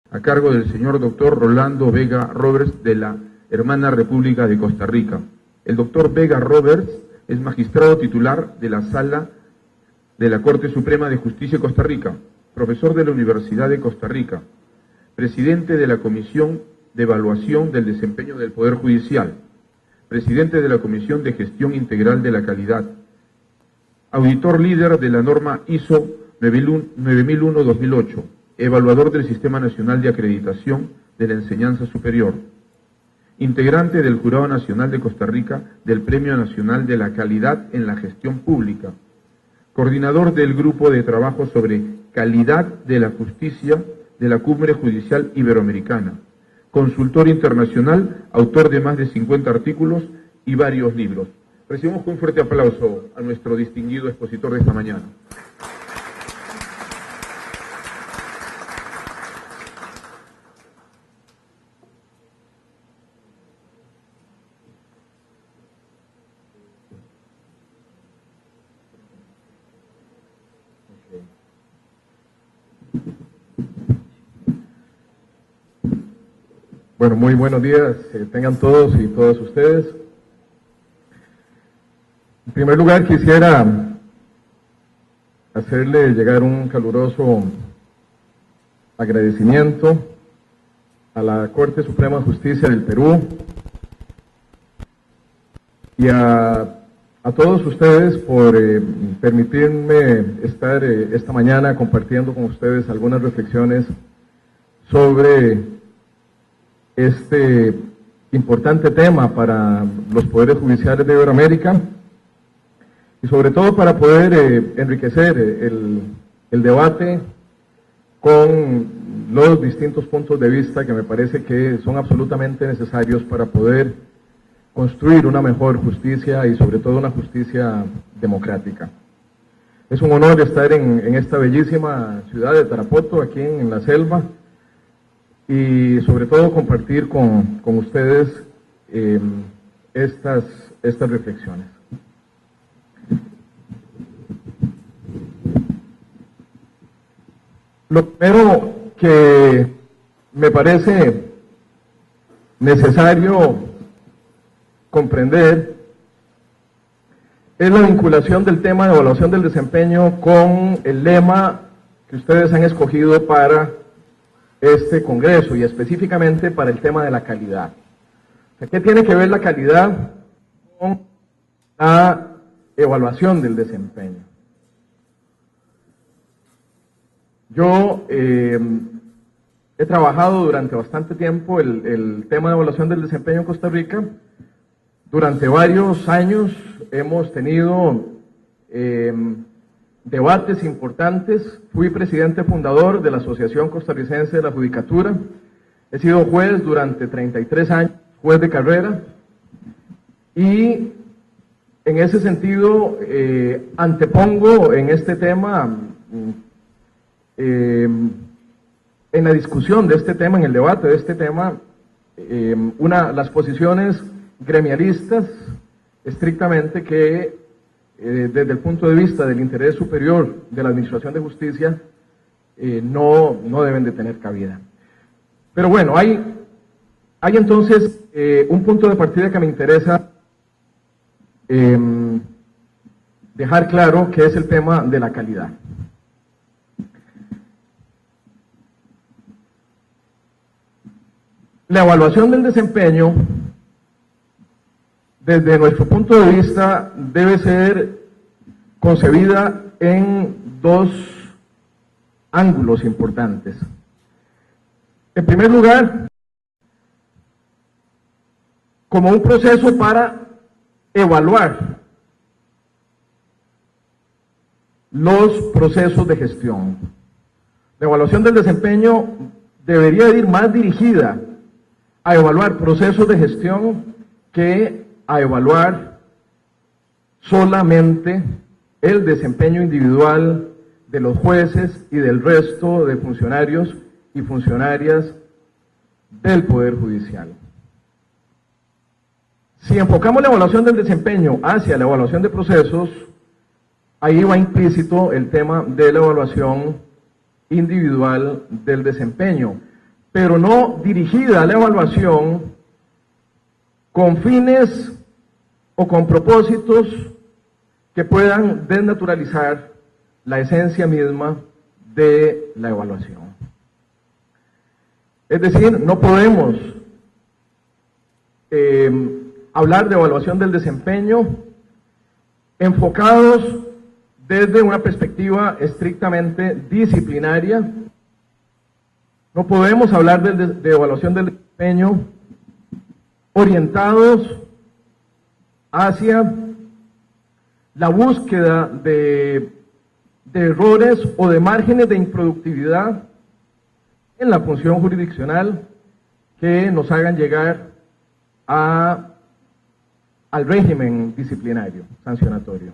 A cargo del señor doctor Rolando Vega Roberts de la Hermana República de Costa Rica. El doctor Vega Roberts es magistrado titular de la Sala de la Corte Suprema de Justicia de Costa Rica, profesor de la Universidad de Costa Rica, presidente de la Comisión de Evaluación del Desempeño del Poder Judicial, presidente de la Comisión de Gestión Integral de la Calidad, auditor líder de la norma ISO 9001-2008, evaluador del Sistema Nacional de Acreditación de la Enseñanza Superior, integrante del Jurado Nacional de Costa Rica del Premio Nacional de la Calidad en la Gestión Pública, coordinador del Grupo de Trabajo sobre Calidad de la Justicia de la Cumbre Judicial Iberoamericana, consultor internacional, autor de más de 50 artículos y varios libros. Recibimos con un fuerte aplauso a nuestro distinguido expositor de esta mañana. Bueno, muy buenos días, tengan todos y todas ustedes. En primer lugar, quisiera hacerle llegar un caluroso agradecimiento a la Corte Suprema de Justicia del Perú y a todos ustedes por permitirme estar esta mañana compartiendo con ustedes algunas reflexiones sobre este importante tema para los poderes judiciales de Iberoamérica y sobre todo para poder enriquecer el debate con los distintos puntos de vista que me parece que son absolutamente necesarios para poder construir una mejor justicia y sobre todo una justicia democrática. Es un honor estar en esta bellísima ciudad de Tarapoto, aquí en la selva, y sobre todo compartir con ustedes estas reflexiones. Lo primero que me parece necesario comprender es la vinculación del tema de evaluación del desempeño con el lema que ustedes han escogido para este Congreso y específicamente para el tema de la calidad. ¿Qué tiene que ver la calidad con la evaluación del desempeño? Yo he trabajado durante bastante tiempo el tema de evaluación del desempeño en Costa Rica. Durante varios años hemos tenido debates importantes. Fui presidente fundador de la Asociación Costarricense de la Judicatura. He sido juez durante 33 años, juez de carrera. Y en ese sentido, antepongo en este tema, en la discusión de este tema, en el debate de este tema, las posiciones gremialistas, estrictamente que desde el punto de vista del interés superior de la Administración de Justicia, no deben de tener cabida. Pero bueno, hay entonces un punto de partida que me interesa dejar claro, que es el tema de la calidad. La evaluación del desempeño, desde nuestro punto de vista, debe ser concebida en dos ángulos importantes. En primer lugar, como un proceso para evaluar los procesos de gestión. La evaluación del desempeño debería ir más dirigida a evaluar procesos de gestión que a evaluar solamente el desempeño individual de los jueces y del resto de funcionarios y funcionarias del Poder Judicial. Si enfocamos la evaluación del desempeño hacia la evaluación de procesos, ahí va implícito el tema de la evaluación individual del desempeño, pero no dirigida a la evaluación con fines o con propósitos que puedan desnaturalizar la esencia misma de la evaluación. Es decir, no podemos hablar de evaluación del desempeño enfocados desde una perspectiva estrictamente disciplinaria. No podemos hablar de evaluación del desempeño orientados hacia la búsqueda de errores o de márgenes de improductividad en la función jurisdiccional que nos hagan llegar al régimen disciplinario, sancionatorio.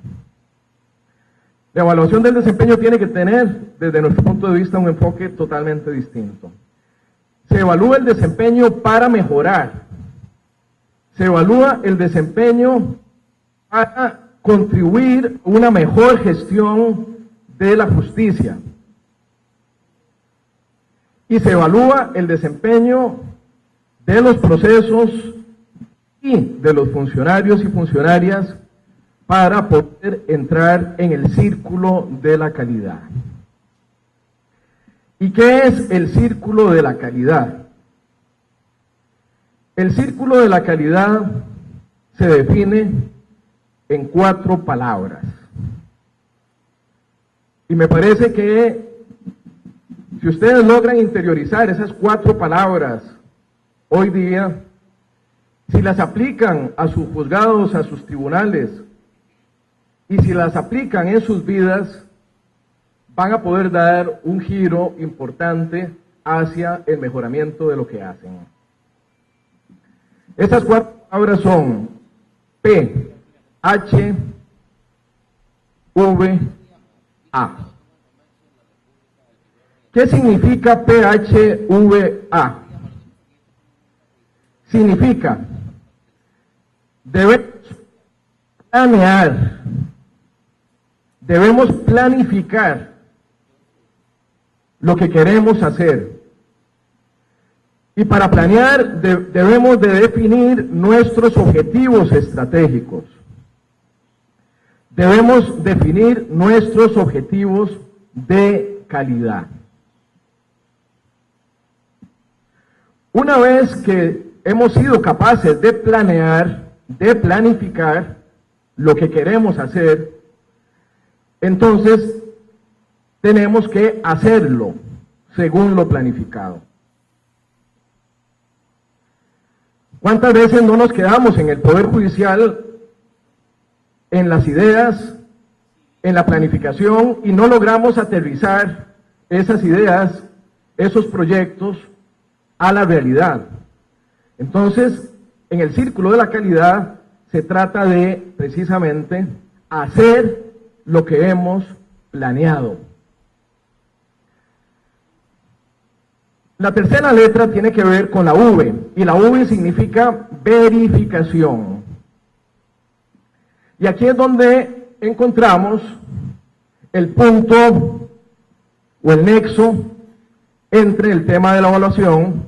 La evaluación del desempeño tiene que tener, desde nuestro punto de vista, un enfoque totalmente distinto. Se evalúa el desempeño para mejorar. Se evalúa el desempeño para contribuir a una mejor gestión de la justicia. Y se evalúa el desempeño de los procesos y de los funcionarios y funcionarias para poder entrar en el círculo de la calidad. ¿Y qué es el círculo de la calidad? El círculo de la calidad se define en 4 palabras. Y me parece que si ustedes logran interiorizar esas 4 palabras hoy día, si las aplican a sus juzgados, a sus tribunales, y si las aplican en sus vidas, van a poder dar un giro importante hacia el mejoramiento de lo que hacen. Esas 4 palabras son P, H, V, A. ¿Qué significa PHVA? Significa, debemos planear, debemos planificar lo que queremos hacer. Y para planear debemos de definir nuestros objetivos estratégicos. Debemos definir nuestros objetivos de calidad. Una vez que hemos sido capaces de planear, de planificar lo que queremos hacer, entonces tenemos que hacerlo según lo planificado. ¿Cuántas veces no nos quedamos en el Poder Judicial en las ideas, en la planificación, y no logramos aterrizar esas ideas, esos proyectos a la realidad? Entonces, en el círculo de la calidad se trata de, precisamente, hacer lo que hemos planeado. La tercera letra tiene que ver con la V, y la V significa verificación. Y aquí es donde encontramos el punto o el nexo entre el tema de la evaluación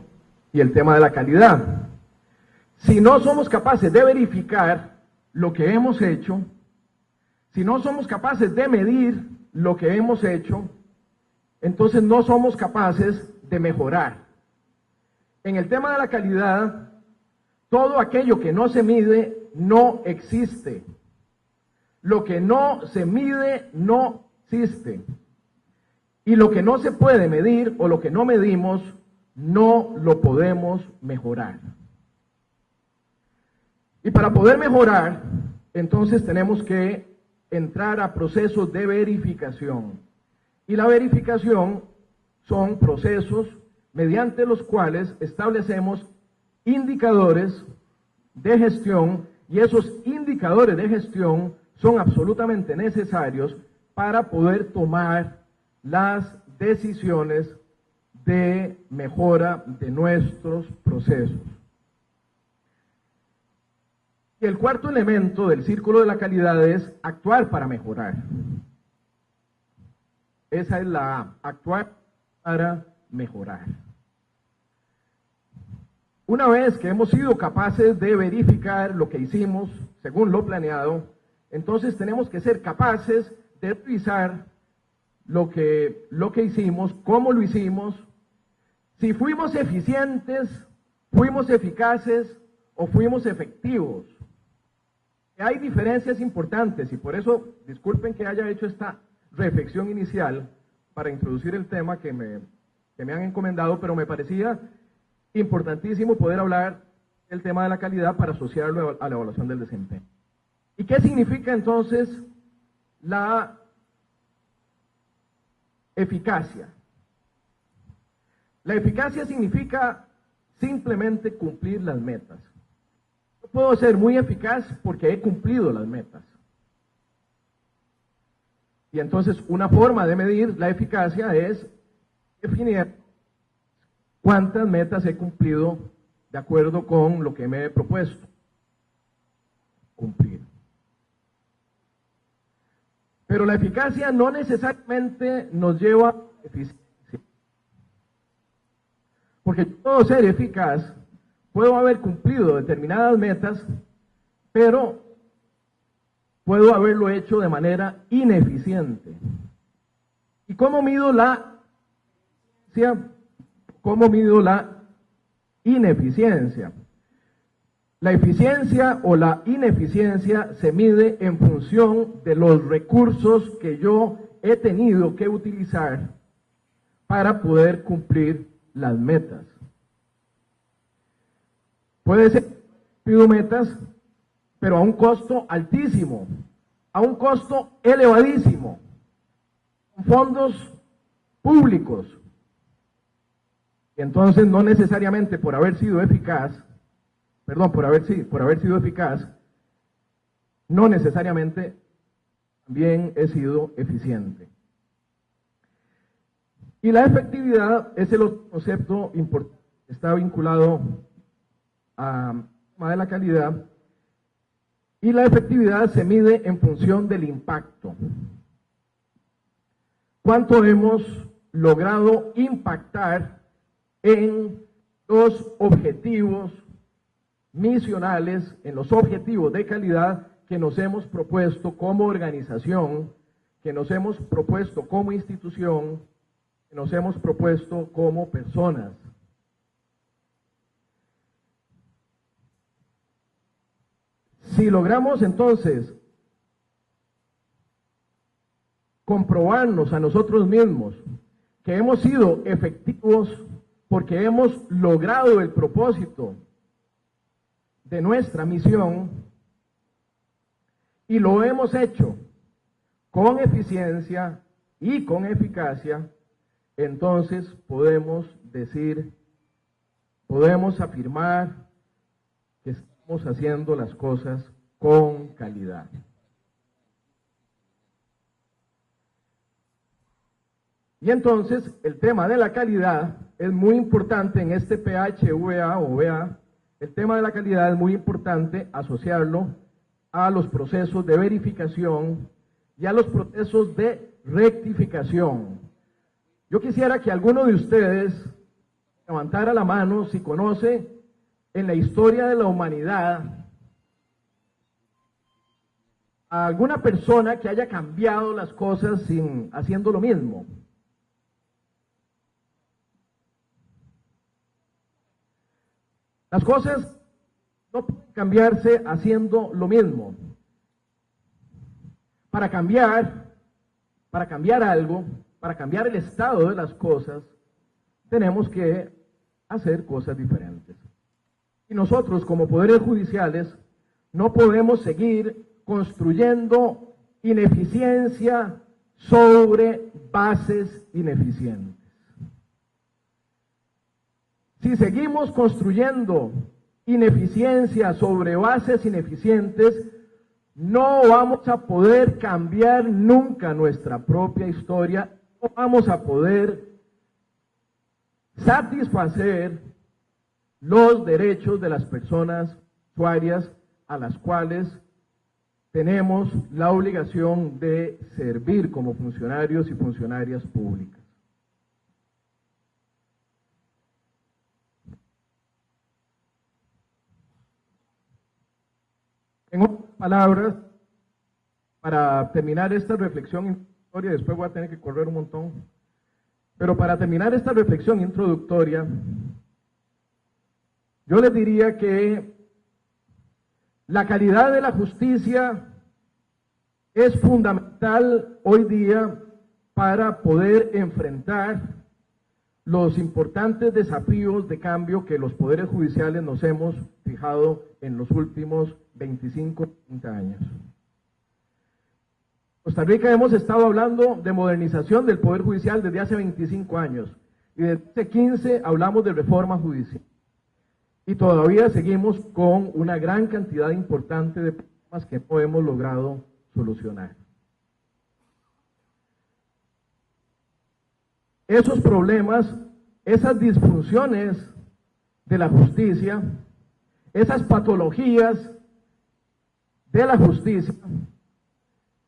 y el tema de la calidad. Si no somos capaces de verificar lo que hemos hecho, si no somos capaces de medir lo que hemos hecho, entonces no somos capaces de mejorar. En el tema de la calidad, todo aquello que no se mide no existe. Lo que no se mide no existe. Y lo que no se puede medir o lo que no medimos, no lo podemos mejorar. Y para poder mejorar, entonces tenemos que entrar a procesos de verificación. Y la verificación son procesos mediante los cuales establecemos indicadores de gestión, y esos indicadores de gestión son absolutamente necesarios para poder tomar las decisiones de mejora de nuestros procesos. Y el cuarto elemento del círculo de la calidad es actuar para mejorar. Esa es la A, actuar para mejorar. Una vez que hemos sido capaces de verificar lo que hicimos según lo planeado, entonces tenemos que ser capaces de revisar lo que hicimos, cómo lo hicimos, si fuimos eficientes, fuimos eficaces o fuimos efectivos. Hay diferencias importantes y por eso, disculpen que haya hecho esta reflexión inicial para introducir el tema que me han encomendado, pero me parecía importantísimo poder hablar del tema de la calidad para asociarlo a la evaluación del desempeño. ¿Y qué significa entonces la eficacia? La eficacia significa simplemente cumplir las metas. Yo puedo ser muy eficaz porque he cumplido las metas. Y entonces una forma de medir la eficacia es definir cuántas metas he cumplido de acuerdo con lo que me he propuesto cumplir. Pero la eficacia no necesariamente nos lleva a eficiencia. Porque yo puedo ser eficaz, puedo haber cumplido determinadas metas, pero puedo haberlo hecho de manera ineficiente. ¿Y cómo mido la eficiencia? ¿Cómo mido la ineficiencia? La eficiencia o la ineficiencia se mide en función de los recursos que yo he tenido que utilizar para poder cumplir las metas. Puede ser que he cumplido metas, pero a un costo altísimo, a un costo elevadísimo, con fondos públicos. Entonces, no necesariamente por haber sido eficaz, por haber sido eficaz, no necesariamente también he sido eficiente. Y la efectividad es el otro concepto importante, está vinculado al tema de la calidad, y la efectividad se mide en función del impacto. ¿Cuánto hemos logrado impactar en los objetivos misionales, en los objetivos de calidad que nos hemos propuesto como organización, que nos hemos propuesto como institución, que nos hemos propuesto como personas? Si logramos entonces comprobarnos a nosotros mismos que hemos sido efectivos porque hemos logrado el propósito de nuestra misión y lo hemos hecho con eficiencia y con eficacia, entonces podemos decir, podemos afirmar que estamos haciendo las cosas con calidad. Y entonces el tema de la calidad es muy importante en este PHVA o VA. El tema de la calidad es muy importante asociarlo a los procesos de verificación y a los procesos de rectificación. Yo quisiera que alguno de ustedes levantara la mano si conoce en la historia de la humanidad a alguna persona que haya cambiado las cosas haciendo lo mismo. Las cosas no pueden cambiarse haciendo lo mismo. Para cambiar algo, para cambiar el estado de las cosas, tenemos que hacer cosas diferentes. Y nosotros, como poderes judiciales, no podemos seguir construyendo ineficiencia sobre bases ineficientes. Si seguimos construyendo ineficiencia sobre bases ineficientes, no vamos a poder cambiar nunca nuestra propia historia, no vamos a poder satisfacer los derechos de las personas usuarias a las cuales tenemos la obligación de servir como funcionarios y funcionarias públicas. En otras palabras, para terminar esta reflexión introductoria, después voy a tener que correr un montón, pero para terminar esta reflexión introductoria, yo les diría que la calidad de la justicia es fundamental hoy día para poder enfrentar los importantes desafíos de cambio que los poderes judiciales nos hemos fijado en los últimos 25, 30 años. En Costa Rica hemos estado hablando de modernización del Poder Judicial desde hace 25 años y desde hace 15 hablamos de reforma judicial. Y todavía seguimos con una gran cantidad importante de problemas que no hemos logrado solucionar. Esos problemas, esas disfunciones de la justicia, esas patologías de la justicia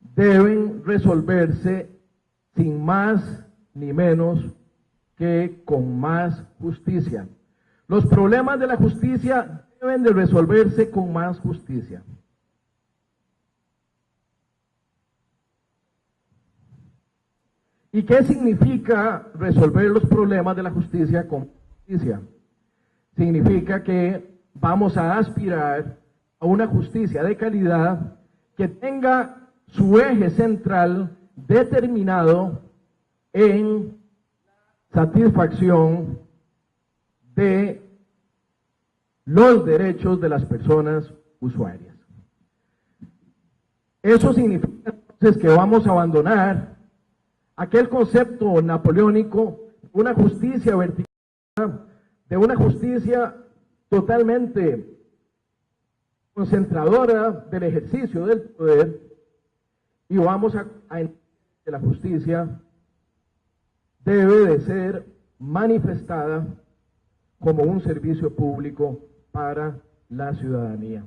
deben resolverse sin más ni menos que con más justicia. Los problemas de la justicia deben de resolverse con más justicia. ¿Y qué significa resolver los problemas de la justicia con justicia? Significa que vamos a aspirar a una justicia de calidad que tenga su eje central determinado en satisfacción de los derechos de las personas usuarias. Eso significa entonces que vamos a abandonar aquel concepto napoleónico, una justicia vertical, de una justicia totalmente concentradora del ejercicio del poder, y vamos a entender que la justicia debe de ser manifestada como un servicio público para la ciudadanía.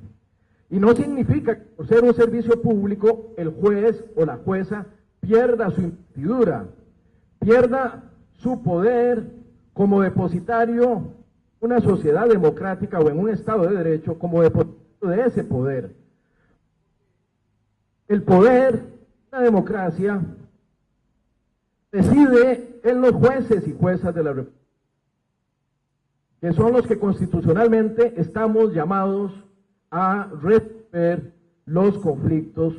Y no significa que por ser un servicio público el juez o la jueza pierda su investidura, pierda su poder como depositario en una sociedad democrática o en un Estado de Derecho, como depositario de ese poder. El poder de la democracia reside en los jueces y juezas de la República, que son los que constitucionalmente estamos llamados a resolver los conflictos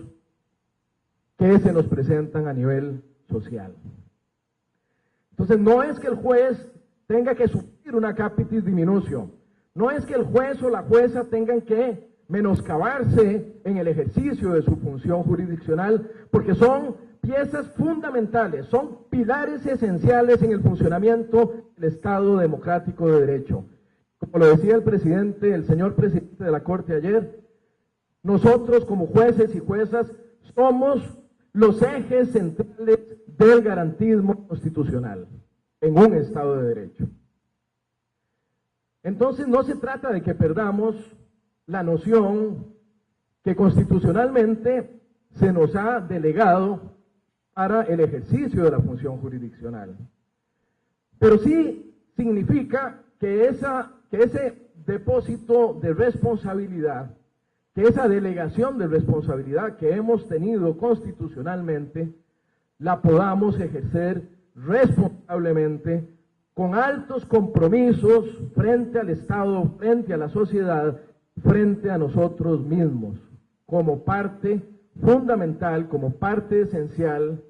que se nos presentan a nivel social. Entonces, no es que el juez tenga que sufrir una capitis diminutio, no es que el juez o la jueza tengan que menoscabarse en el ejercicio de su función jurisdiccional, porque son piezas fundamentales, son pilares esenciales en el funcionamiento del Estado democrático de derecho. Como lo decía el presidente, el señor presidente de la Corte ayer, nosotros como jueces y juezas somos los ejes centrales del garantismo constitucional en un Estado de Derecho. Entonces no se trata de que perdamos la noción que constitucionalmente se nos ha delegado para el ejercicio de la función jurisdiccional. Pero sí significa que ese depósito de responsabilidad, que esa delegación de responsabilidad que hemos tenido constitucionalmente, la podamos ejercer responsablemente, con altos compromisos frente al Estado, frente a la sociedad, frente a nosotros mismos, como parte fundamental, como parte esencial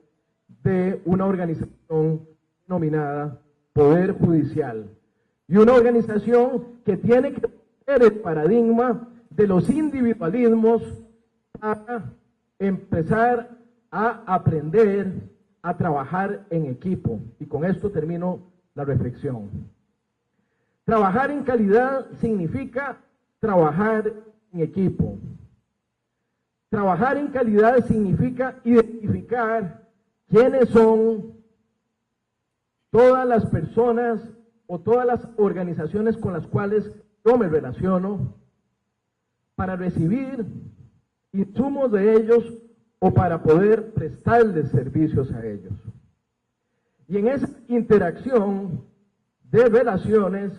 de una organización denominada Poder Judicial. Y una organización que tiene que ser el paradigma de los individualismos para empezar a aprender a trabajar en equipo. Y con esto termino la reflexión. Trabajar en calidad significa trabajar en equipo. Trabajar en calidad significa identificar quiénes son todas las personas o todas las organizaciones con las cuales yo me relaciono para recibir insumos de ellos o para poder prestarles servicios a ellos. Y en esa interacción de relaciones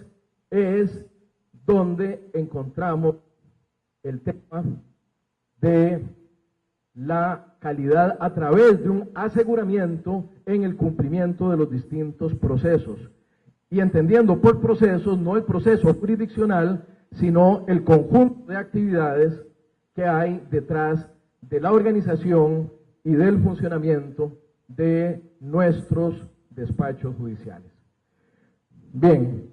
es donde encontramos el tema de la calidad a través de un aseguramiento en el cumplimiento de los distintos procesos. Y entendiendo por procesos, no el proceso jurisdiccional, sino el conjunto de actividades que hay detrás de la organización y del funcionamiento de nuestros despachos judiciales. Bien,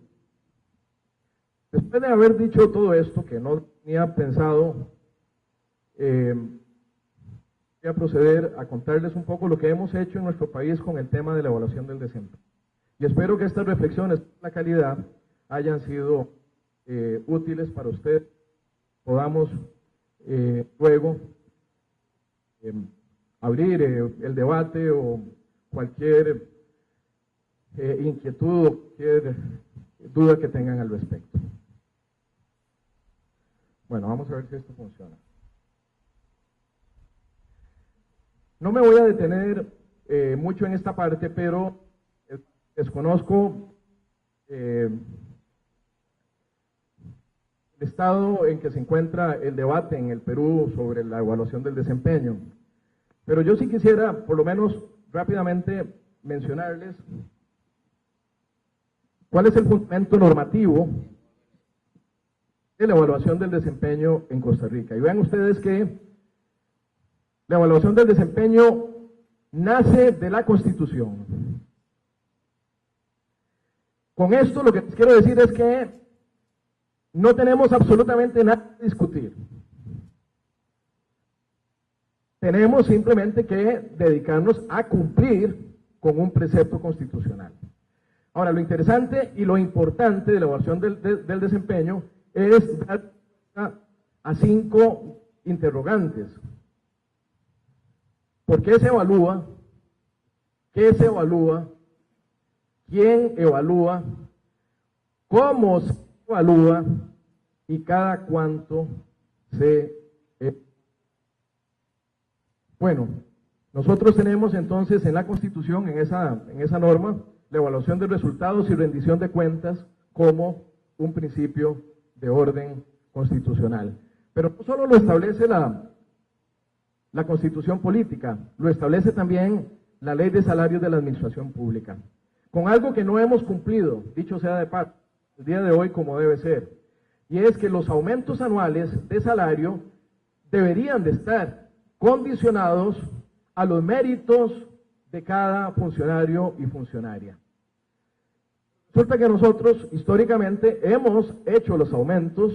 después de haber dicho todo esto, que no tenía pensado, voy a proceder a contarles un poco lo que hemos hecho en nuestro país con el tema de la evaluación del desempeño. Y espero que estas reflexiones de la calidad hayan sido útiles para usted. Podamos luego abrir el debate o cualquier inquietud o cualquier duda que tengan al respecto. Bueno, vamos a ver si esto funciona. No me voy a detener mucho en esta parte, pero desconozco el estado en que se encuentra el debate en el Perú sobre la evaluación del desempeño. Pero yo sí quisiera, por lo menos rápidamente, mencionarles cuál es el fundamento normativo de la evaluación del desempeño en Costa Rica. Y vean ustedes que la evaluación del desempeño nace de la Constitución. Con esto lo que les quiero decir es que no tenemos absolutamente nada que discutir. Tenemos simplemente que dedicarnos a cumplir con un precepto constitucional. Ahora, lo interesante y lo importante de la evaluación del desempeño es dar a 5 interrogantes. ¿Por qué se evalúa? ¿Qué se evalúa? ¿Quién evalúa? ¿Cómo se evalúa? ¿Y cada cuánto se evalúa? Bueno, nosotros tenemos entonces en la Constitución, en esa norma, la evaluación de resultados y rendición de cuentas como un principio de orden constitucional. Pero no solo lo establece la Constitución política, lo establece también la Ley de Salarios de la Administración Pública, con algo que no hemos cumplido, dicho sea de paso, el día de hoy como debe ser, y es que los aumentos anuales de salario deberían de estar condicionados a los méritos de cada funcionario y funcionaria. Resulta que nosotros históricamente hemos hecho los aumentos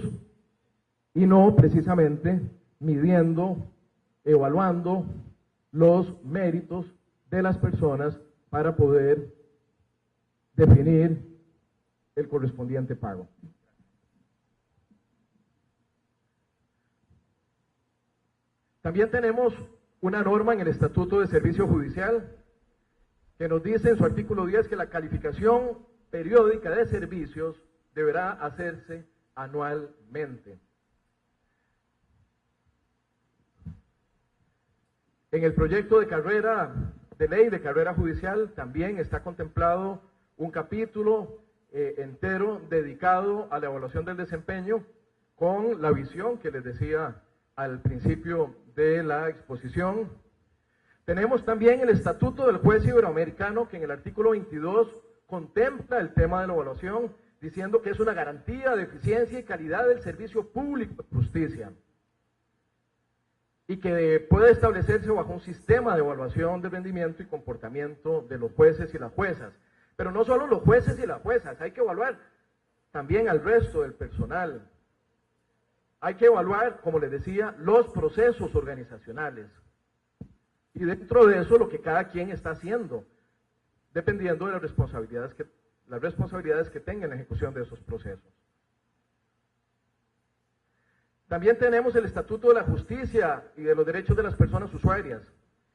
y no precisamente midiendo, evaluando los méritos de las personas para poder definir el correspondiente pago. También tenemos una norma en el Estatuto de Servicio Judicial que nos dice en su artículo 10 que la calificación periódica de servicios deberá hacerse anualmente. En el proyecto de ley de carrera judicial también está contemplado un capítulo entero dedicado a la evaluación del desempeño con la visión que les decía al principio de la exposición. Tenemos también el Estatuto del Juez Iberoamericano que en el artículo 22 contempla el tema de la evaluación diciendo que es una garantía de eficiencia y calidad del servicio público de justicia y que puede establecerse bajo un sistema de evaluación de rendimiento y comportamiento de los jueces y las juezas. Pero no solo los jueces y las juezas, hay que evaluar también al resto del personal. Hay que evaluar, como les decía, los procesos organizacionales. Y dentro de eso lo que cada quien está haciendo, dependiendo de las responsabilidades las responsabilidades que tengan en la ejecución de esos procesos. También tenemos el Estatuto de la Justicia y de los Derechos de las Personas Usuarias.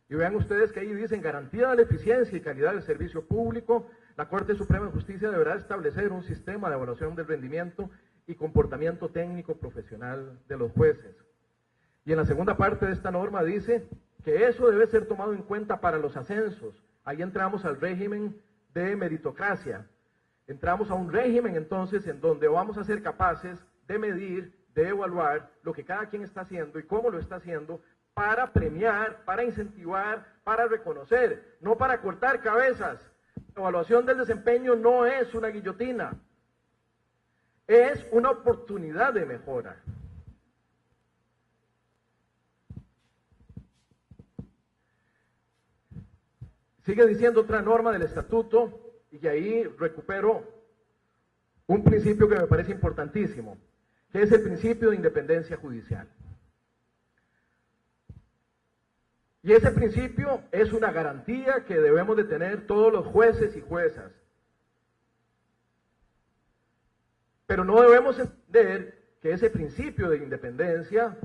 Y vean ustedes que ahí dicen garantía de la eficiencia y calidad del servicio público. La Corte Suprema de Justicia deberá establecer un sistema de evaluación del rendimiento y comportamiento técnico profesional de los jueces. Y en la segunda parte de esta norma dice que eso debe ser tomado en cuenta para los ascensos. Ahí entramos al régimen de meritocracia. Entramos a un régimen entonces en donde vamos a ser capaces de medir, de evaluar lo que cada quien está haciendo y cómo lo está haciendo para premiar, para incentivar, para reconocer, no para cortar cabezas. La evaluación del desempeño no es una guillotina, es una oportunidad de mejora. Sigue diciendo otra norma del estatuto, y ahí recupero un principio que me parece importantísimo, que es el principio de independencia judicial. Y ese principio es una garantía que debemos de tener todos los jueces y juezas. Pero no debemos entender que ese principio de independencia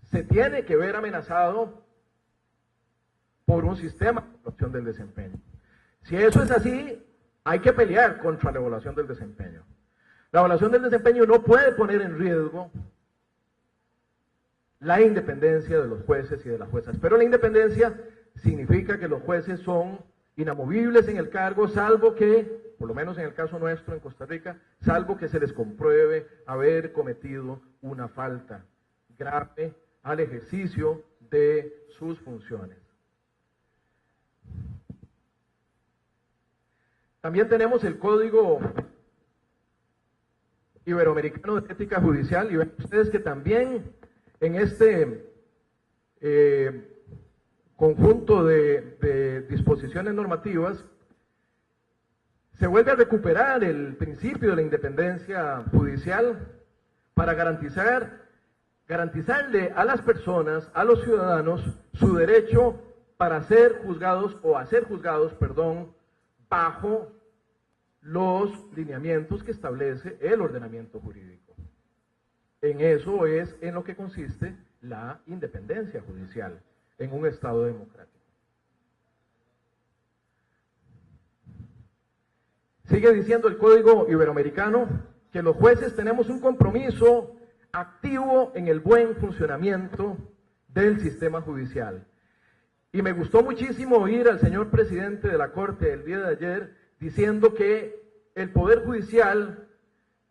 se tiene que ver amenazado por un sistema de evaluación del desempeño. Si eso es así, hay que pelear contra la evaluación del desempeño. La evaluación del desempeño no puede poner en riesgo la independencia de los jueces y de las juezas. Pero la independencia significa que los jueces son inamovibles en el cargo, salvo que, por lo menos en el caso nuestro en Costa Rica, salvo que se les compruebe haber cometido una falta grave al ejercicio de sus funciones. También tenemos el Código Iberoamericano de Ética Judicial, y ven ustedes que también en este conjunto de disposiciones normativas se vuelve a recuperar el principio de la independencia judicial para garantizarle a las personas, a los ciudadanos, su derecho para ser juzgados o a ser juzgados, bajo los lineamientos que establece el ordenamiento jurídico. En eso es en lo que consiste la independencia judicial en un Estado democrático. Sigue diciendo el Código Iberoamericano que los jueces tenemos un compromiso activo en el buen funcionamiento del sistema judicial. Y me gustó muchísimo oír al señor presidente de la Corte el día de ayer diciendo que el Poder Judicial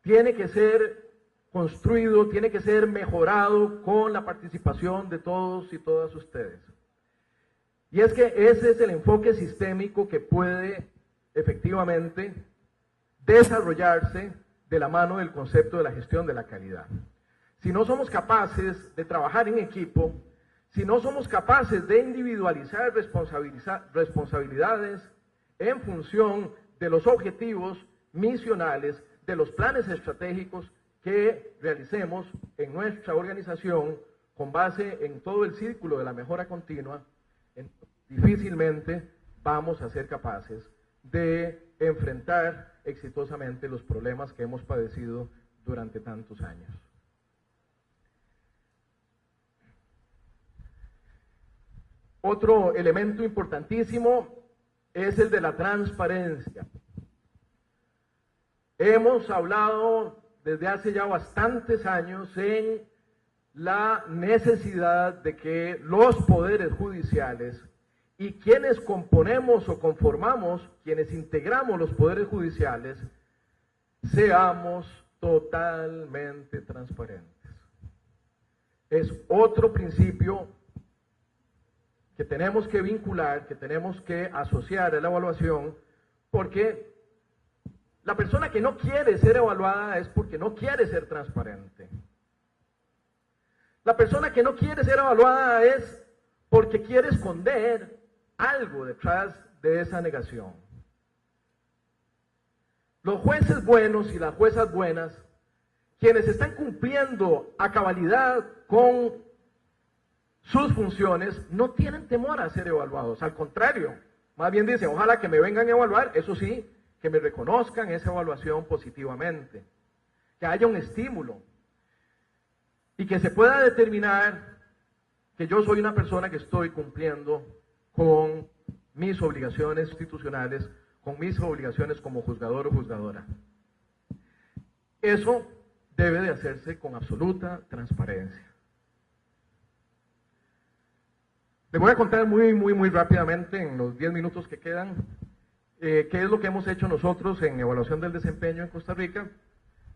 tiene que ser construido, tiene que ser mejorado con la participación de todos y todas ustedes. Y es que ese es el enfoque sistémico que puede efectivamente desarrollarse de la mano del concepto de la gestión de la calidad. Si no somos capaces de trabajar en equipo, si no somos capaces de individualizar responsabilidades en función de los objetivos misionales, de los planes estratégicos que realicemos en nuestra organización con base en todo el círculo de la mejora continua, difícilmente vamos a ser capaces de enfrentar exitosamente los problemas que hemos padecido durante tantos años. Otro elemento importantísimo es el de la transparencia. Hemos hablado desde hace ya bastantes años en la necesidad de que los poderes judiciales y quienes componemos o conformamos, quienes integramos los poderes judiciales, seamos totalmente transparentes. Es otro principio que tenemos que vincular, que tenemos que asociar a la evaluación, porque la persona que no quiere ser evaluada es porque no quiere ser transparente. La persona que no quiere ser evaluada es porque quiere esconder algo detrás de esa negación. Los jueces buenos y las juezas buenas, quienes están cumpliendo a cabalidad con sus funciones, no tienen temor a ser evaluados. Al contrario, más bien dicen, ojalá que me vengan a evaluar, eso sí, que me reconozcan esa evaluación positivamente, que haya un estímulo y que se pueda determinar que yo soy una persona que estoy cumpliendo con mis obligaciones institucionales, con mis obligaciones como juzgador o juzgadora. Eso debe de hacerse con absoluta transparencia. Les voy a contar muy rápidamente, en los 10 minutos que quedan, qué es lo que hemos hecho nosotros en evaluación del desempeño en Costa Rica,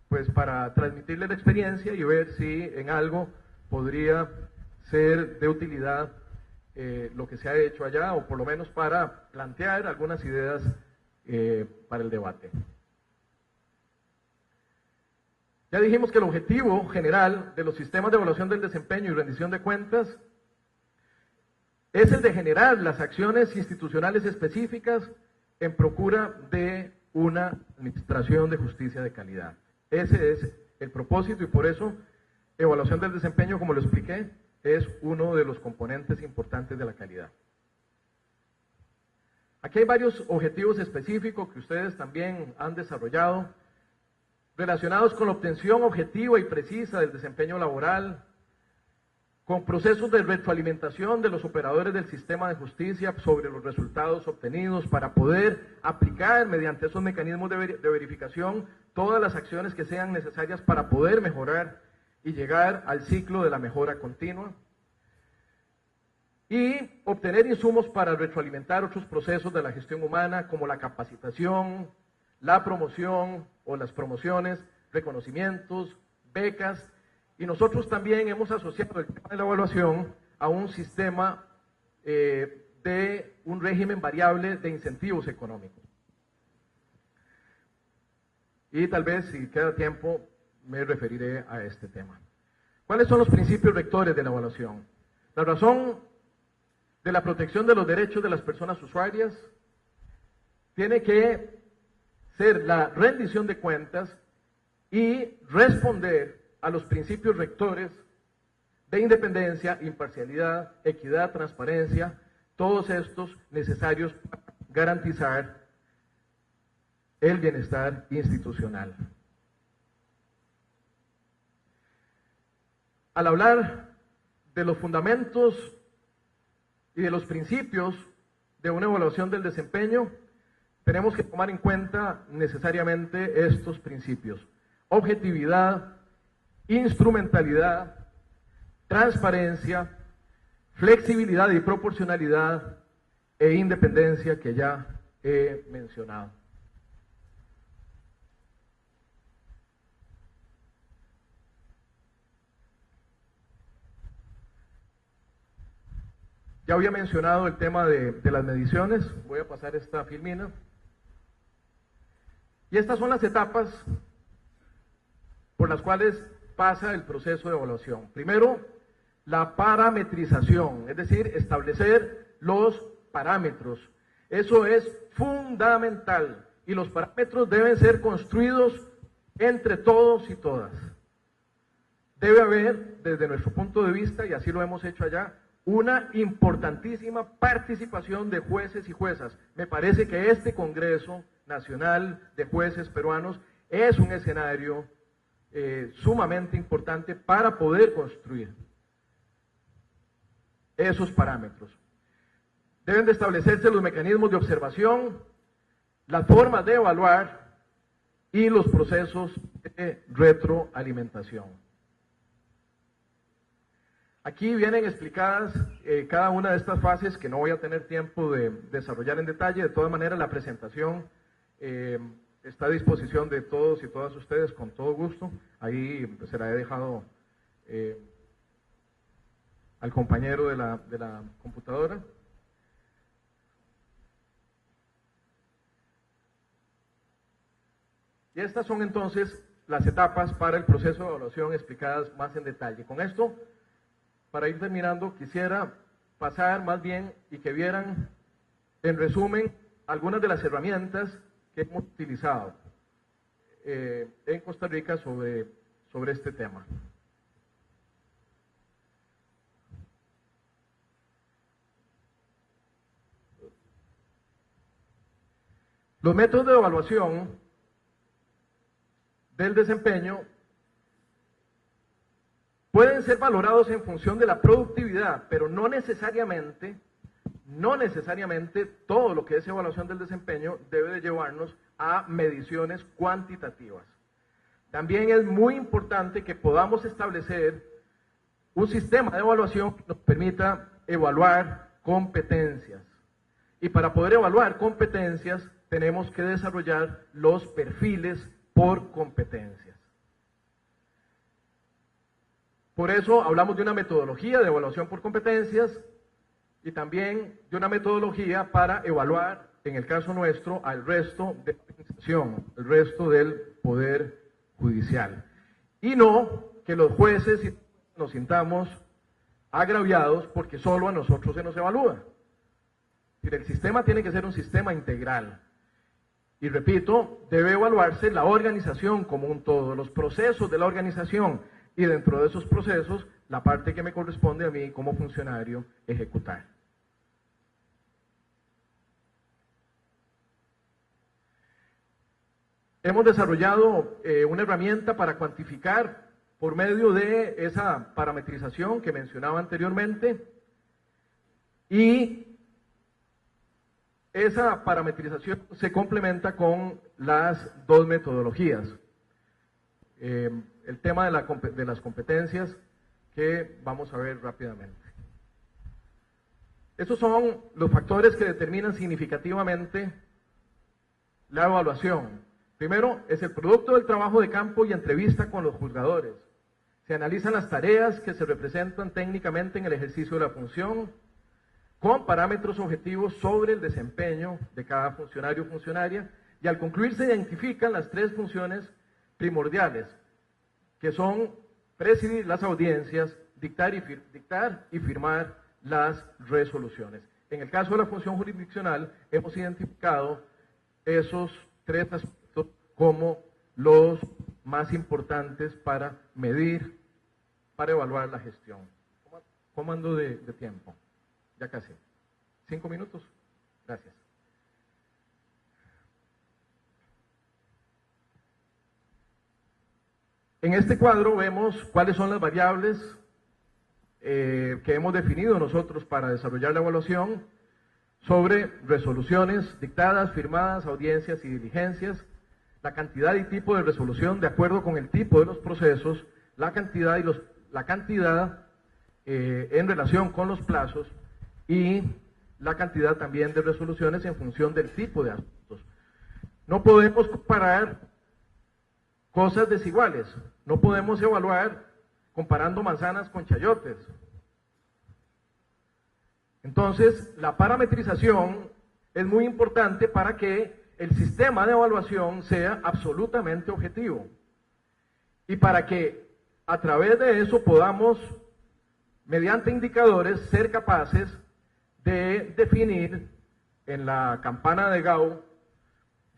pues para transmitirles la experiencia y ver si en algo podría ser de utilidad lo que se ha hecho allá, o por lo menos para plantear algunas ideas para el debate. Ya dijimos que el objetivo general de los sistemas de evaluación del desempeño y rendición de cuentas es el de generar las acciones institucionales específicas en procura de una administración de justicia de calidad. Ese es el propósito y por eso evaluación del desempeño, como lo expliqué, es uno de los componentes importantes de la calidad. Aquí hay varios objetivos específicos que ustedes también han desarrollado relacionados con la obtención objetiva y precisa del desempeño laboral, con procesos de retroalimentación de los operadores del sistema de justicia sobre los resultados obtenidos para poder aplicar mediante esos mecanismos de verificación todas las acciones que sean necesarias para poder mejorar y llegar al ciclo de la mejora continua, y obtener insumos para retroalimentar otros procesos de la gestión humana como la capacitación, la promoción o las promociones, reconocimientos, becas. Y nosotros también hemos asociado el tema de la evaluación a un sistema de un régimen variable de incentivos económicos. Y tal vez, si queda tiempo, me referiré a este tema. ¿Cuáles son los principios rectores de la evaluación? La razón de la protección de los derechos de las personas usuarias tiene que ser la rendición de cuentas y responder a los principios rectores de independencia, imparcialidad, equidad, transparencia, todos estos necesarios para garantizar el bienestar institucional. Al hablar de los fundamentos y de los principios de una evaluación del desempeño, tenemos que tomar en cuenta necesariamente estos principios: objetividad, instrumentalidad, transparencia, flexibilidad y proporcionalidad e independencia, que ya he mencionado. Ya había mencionado el tema de las mediciones. Voy a pasar esta filmina. Y estas son las etapas por las cuales pasa el proceso de evaluación. Primero, la parametrización, es decir, establecer los parámetros. Eso es fundamental y los parámetros deben ser construidos entre todos y todas. Debe haber, desde nuestro punto de vista, y así lo hemos hecho allá, una importantísima participación de jueces y juezas. Me parece que este Congreso Nacional de Jueces Peruanos es un escenario sumamente importante para poder construir esos parámetros. Deben de establecerse los mecanismos de observación, las formas de evaluar y los procesos de retroalimentación. Aquí vienen explicadas cada una de estas fases que no voy a tener tiempo de desarrollar en detalle. De todas maneras, la presentación está a disposición de todos y todas ustedes con todo gusto. Ahí se la he dejado al compañero de la computadora. Y estas son entonces las etapas para el proceso de evaluación explicadas más en detalle. Con esto, para ir terminando, quisiera pasar más bien y que vieran, en resumen, algunas de las herramientas que hemos utilizado en Costa Rica sobre este tema. Los métodos de evaluación del desempeño pueden ser valorados en función de la productividad, pero no necesariamente todo lo que es evaluación del desempeño debe de llevarnos a mediciones cuantitativas. También es muy importante que podamos establecer un sistema de evaluación que nos permita evaluar competencias. Y para poder evaluar competencias, tenemos que desarrollar los perfiles por competencias. Por eso hablamos de una metodología de evaluación por competencias y también de una metodología para evaluar, en el caso nuestro, al resto de la administración, el resto del Poder Judicial. Y no que los jueces nos sintamos agraviados porque solo a nosotros se nos evalúa. El sistema tiene que ser un sistema integral. Y repito, debe evaluarse la organización como un todo, los procesos de la organización y dentro de esos procesos, la parte que me corresponde a mí como funcionario ejecutar. Hemos desarrollado una herramienta para cuantificar por medio de esa parametrización que mencionaba anteriormente y esa parametrización se complementa con las dos metodologías. El tema de las competencias que vamos a ver rápidamente. Esos son los factores que determinan significativamente la evaluación. Primero, es el producto del trabajo de campo y entrevista con los juzgadores. Se analizan las tareas que se representan técnicamente en el ejercicio de la función, con parámetros objetivos sobre el desempeño de cada funcionario o funcionaria, y al concluir se identifican las tres funciones primordiales, que son presidir las audiencias, dictar y firmar las resoluciones. En el caso de la función jurisdiccional, hemos identificado esos tres aspectos como los más importantes para medir, para evaluar la gestión. ¿Cómo ando de tiempo? Ya casi. 5 minutos. Gracias. En este cuadro vemos cuáles son las variables que hemos definido nosotros para desarrollar la evaluación sobre resoluciones dictadas, firmadas, audiencias y diligencias, la cantidad y tipo de resolución de acuerdo con el tipo de los procesos, la cantidad en relación con los plazos y la cantidad también de resoluciones en función del tipo de asuntos. No podemos comparar cosas desiguales, no podemos evaluar comparando manzanas con chayotes. Entonces, la parametrización es muy importante para que el sistema de evaluación sea absolutamente objetivo y para que a través de eso podamos, mediante indicadores, ser capaces de definir en la campana de Gauss,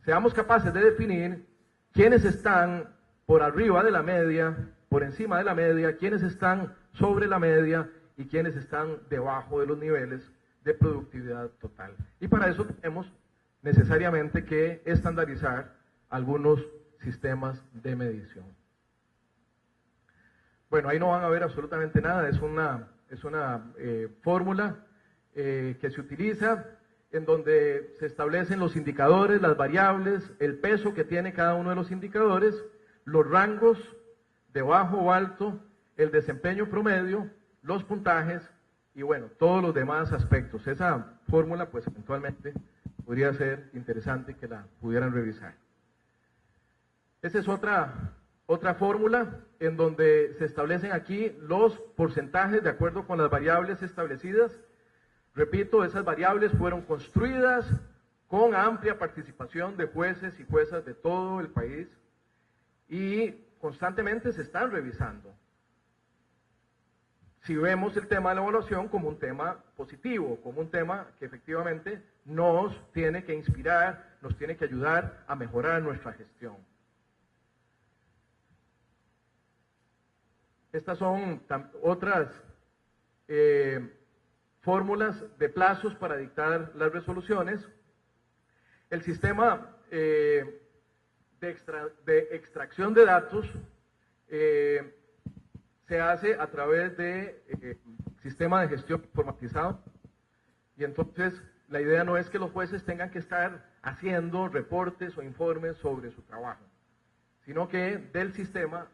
seamos capaces de definir quiénes están por arriba de la media, por encima de la media, quiénes están sobre la media y quiénes están debajo de los niveles de productividad total. Y para eso tenemos necesariamente que estandarizar algunos sistemas de medición. Bueno, ahí no van a ver absolutamente nada, es una fórmula que se utiliza en donde se establecen los indicadores, las variables, el peso que tiene cada uno de los indicadores, los rangos de bajo o alto, el desempeño promedio, los puntajes y bueno, todos los demás aspectos. Esa fórmula pues eventualmente podría ser interesante que la pudieran revisar. Esa es otra fórmula en donde se establecen aquí los porcentajes de acuerdo con las variables establecidas. Repito, esas variables fueron construidas con amplia participación de jueces y juezas de todo el país y constantemente se están revisando. Si vemos el tema de la evaluación como un tema positivo, como un tema que efectivamente nos tiene que inspirar, nos tiene que ayudar a mejorar nuestra gestión. Estas son otras fórmulas de plazos para dictar las resoluciones. El sistema de extracción de datos se hace a través de sistema de gestión informatizado, y entonces la idea no es que los jueces tengan que estar haciendo reportes o informes sobre su trabajo, sino que del sistema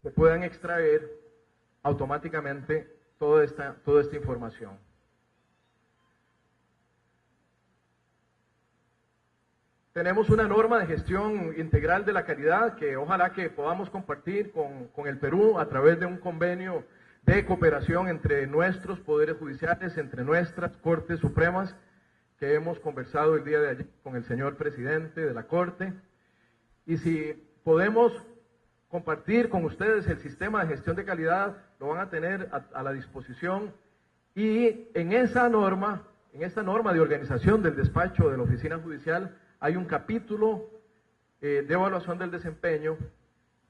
se puedan extraer automáticamente toda esta información. Tenemos una norma de gestión integral de la calidad que ojalá que podamos compartir con el Perú a través de un convenio de cooperación entre nuestros poderes judiciales, entre nuestras Cortes Supremas, que hemos conversado el día de ayer con el señor presidente de la Corte. Y si podemos compartir con ustedes el sistema de gestión de calidad, lo van a tener a la disposición, y en esta norma de organización del despacho de la oficina judicial hay un capítulo de evaluación del desempeño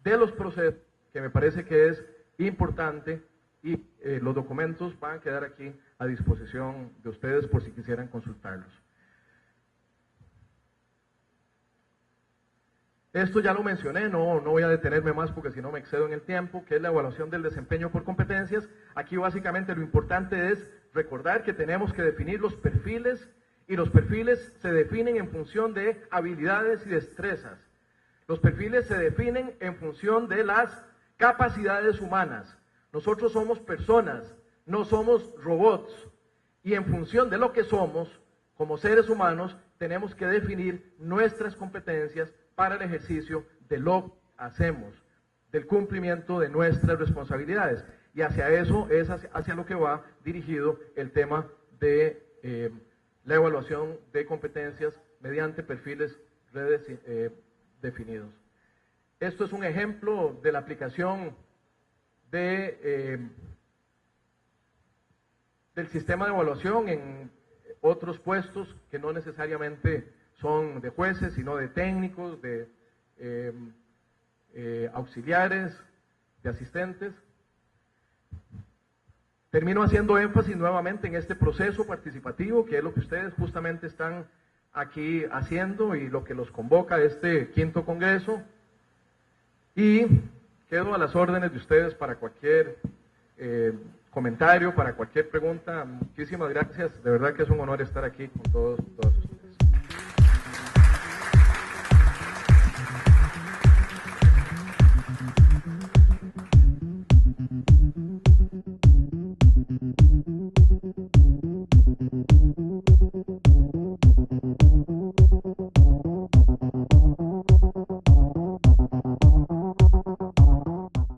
de los procesos que me parece que es importante, y los documentos van a quedar aquí a disposición de ustedes por si quisieran consultarlos. Esto ya lo mencioné, no voy a detenerme más porque si no me excedo en el tiempo, que es la evaluación del desempeño por competencias. Aquí básicamente lo importante es recordar que tenemos que definir los perfiles, y los perfiles se definen en función de habilidades y destrezas. Los perfiles se definen en función de las capacidades humanas. Nosotros somos personas, no somos robots, y en función de lo que somos, como seres humanos, tenemos que definir nuestras competencias para el ejercicio de lo que hacemos, del cumplimiento de nuestras responsabilidades. Y hacia eso es hacia lo que va dirigido el tema de la evaluación de competencias mediante perfiles definidos. Esto es un ejemplo de la aplicación del sistema de evaluación en otros puestos que no necesariamente son de jueces, sino de técnicos, de auxiliares, de asistentes. Termino haciendo énfasis nuevamente en este proceso participativo, que es lo que ustedes justamente están aquí haciendo y lo que los convoca a este 5º Congreso. Y quedo a las órdenes de ustedes para cualquier comentario, para cualquier pregunta. Muchísimas gracias. De verdad que es un honor estar aquí con todos ustedes.